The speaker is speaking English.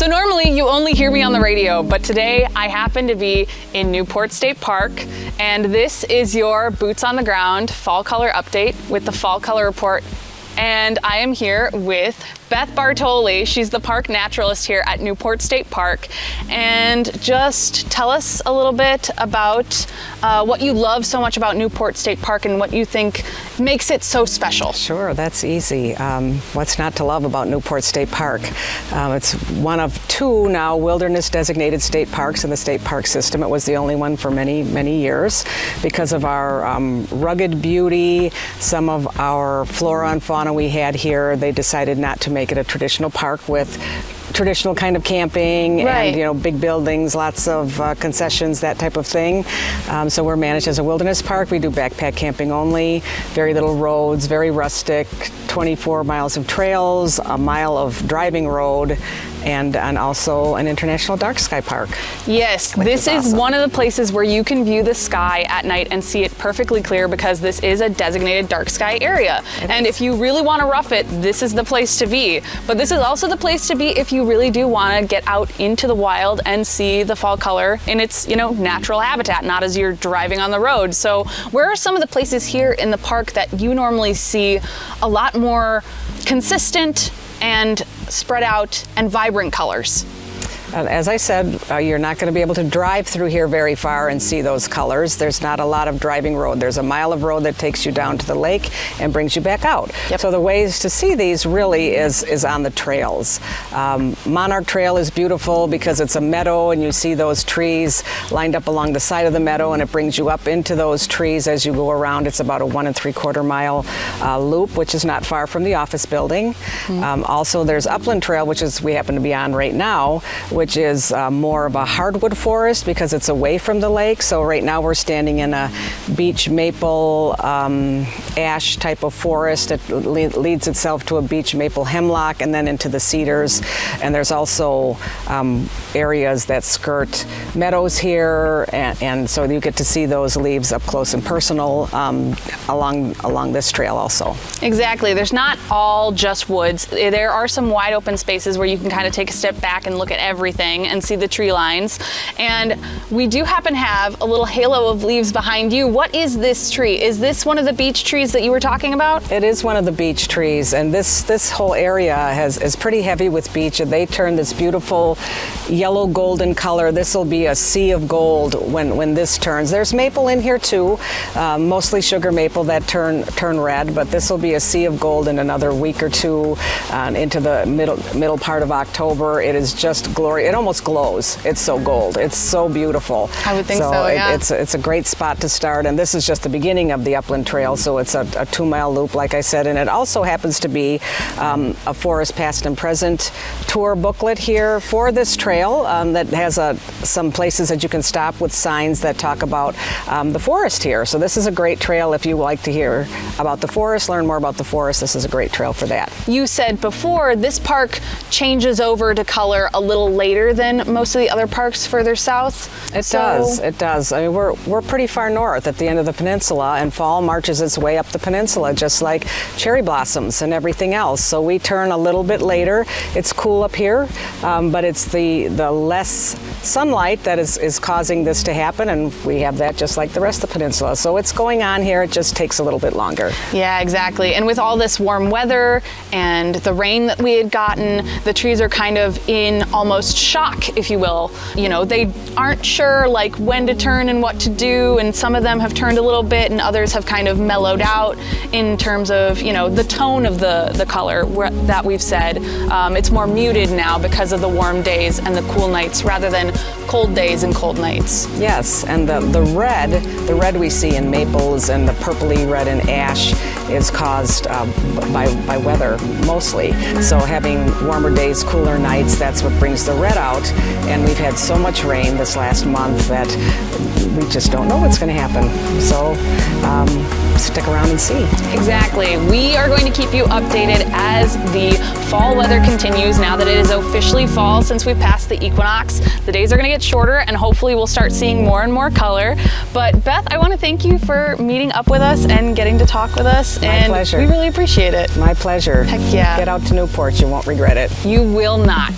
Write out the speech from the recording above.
So normally you only hear me on the radio, but today I happen to be in Newport State Park, and this is your boots on the ground fall color update with the fall color report. And I am here with Beth Bartoli. She's the Park Naturalist here at Newport State Park. And just tell us a little bit about what you love so much about Newport State Park and what you think makes it so special. Sure, that's easy. What's not to love about Newport State Park? It's one of two now wilderness designated state parks in the state park system. It was the only one for many, many years. Because of our rugged beauty, some of our flora and fauna we had here, they decided not to make it a traditional park with traditional kind of camping and big buildings, lots of concessions, that type of thing. So we're managed as a wilderness park. We do backpack camping only, very little roads, very rustic, 24 miles of trails, a mile of driving road, and also an international dark sky park. Yes, this is awesome. One of the places where you can view the sky at night and see it perfectly clear because this is a designated dark sky area. And if you really want to rough it, this is the place to be. But this is also the place to be if you really do want to get out into the wild and see the fall color in its, natural habitat, not as you're driving on the road. So where are some of the places here in the park that you normally see a lot more consistent and spread out and vibrant colors? As I said, you're not going to be able to drive through here very far and see those colors. There's not a lot of driving road. There's a mile of road that takes you down to the lake and brings you back out. Yep. So the ways to see these really is on the trails. Monarch Trail is beautiful because it's a meadow and you see those trees lined up along the side of the meadow, and it brings you up into those trees as you go around. It's about a 1 3/4 mile loop, which is not far from the office building. Mm-hmm. Also, there's Upland Trail, which is we happen to be on right now, which is more of a hardwood forest because it's away from the lake. So right now we're standing in a beech maple ash type of forest. It leads itself to a beech maple hemlock and then into the cedars. And there's also areas that skirt meadows here, and so you get to see those leaves up close and personal along this trail also. Exactly. There's not all just woods. There are some wide open spaces where you can kind of take a step back and look at everything and see the tree lines. And we do happen to have a little halo of leaves behind you. What is this tree? Is this one of the beech trees that you were talking about? It is one of the beech trees, and this whole area is pretty heavy with beech, and they turn this beautiful yellow golden color. This will be a sea of gold when this turns. There's maple in here too, mostly sugar maple that turn red, but this will be a sea of gold in another week or two into the middle part of October. It is just glorious. It almost glows. It's so gold. It's so beautiful. I would think so, yeah. It's a great spot to start, and this is just the beginning of the Upland Trail, so it's a 2-mile loop, like I said, and it also happens to be a Forest Past and Present tour booklet here for this trail that has some places that you can stop with signs that talk about the forest here. So this is a great trail if you like to hear about the forest, learn more about the forest. This is a great trail for that. You said before this park changes over to color a little later than most of the other parks further south. It does. I mean, we're pretty far north at the end of the peninsula, and fall marches its way up the peninsula just like cherry blossoms and everything else. So we turn a little bit later. It's cool up here, but it's the less sunlight that is causing this to happen, and we have that just like the rest of the peninsula. So it's going on here. It just takes a little bit longer. Yeah, exactly. And with all this warm weather and the rain that we had gotten, the trees are kind of in almost shock, if you will. They aren't sure like when to turn and what to do, and some of them have turned a little bit and others have kind of mellowed out in terms of, the tone of the color that we've said. It's more muted now because of the warm days and the cool nights rather than cold days and cold nights. Yes, and the red we see in maples and the purpley red in ash is caused by weather mostly. So having warmer days, cooler nights, that's what brings the red out. And we've had so much rain this last month that we just don't know what's going to happen. So stick around and see. Exactly. We are going to keep you updated as the fall weather continues now that it is officially fall since we passed the equinox. The days are going to get shorter and hopefully we'll start seeing more and more color. But Beth, I want to thank you for meeting up with us and getting to talk with us. My pleasure. We really appreciate it. My pleasure. Heck yeah. Get out to Newport. You won't regret it. You will not.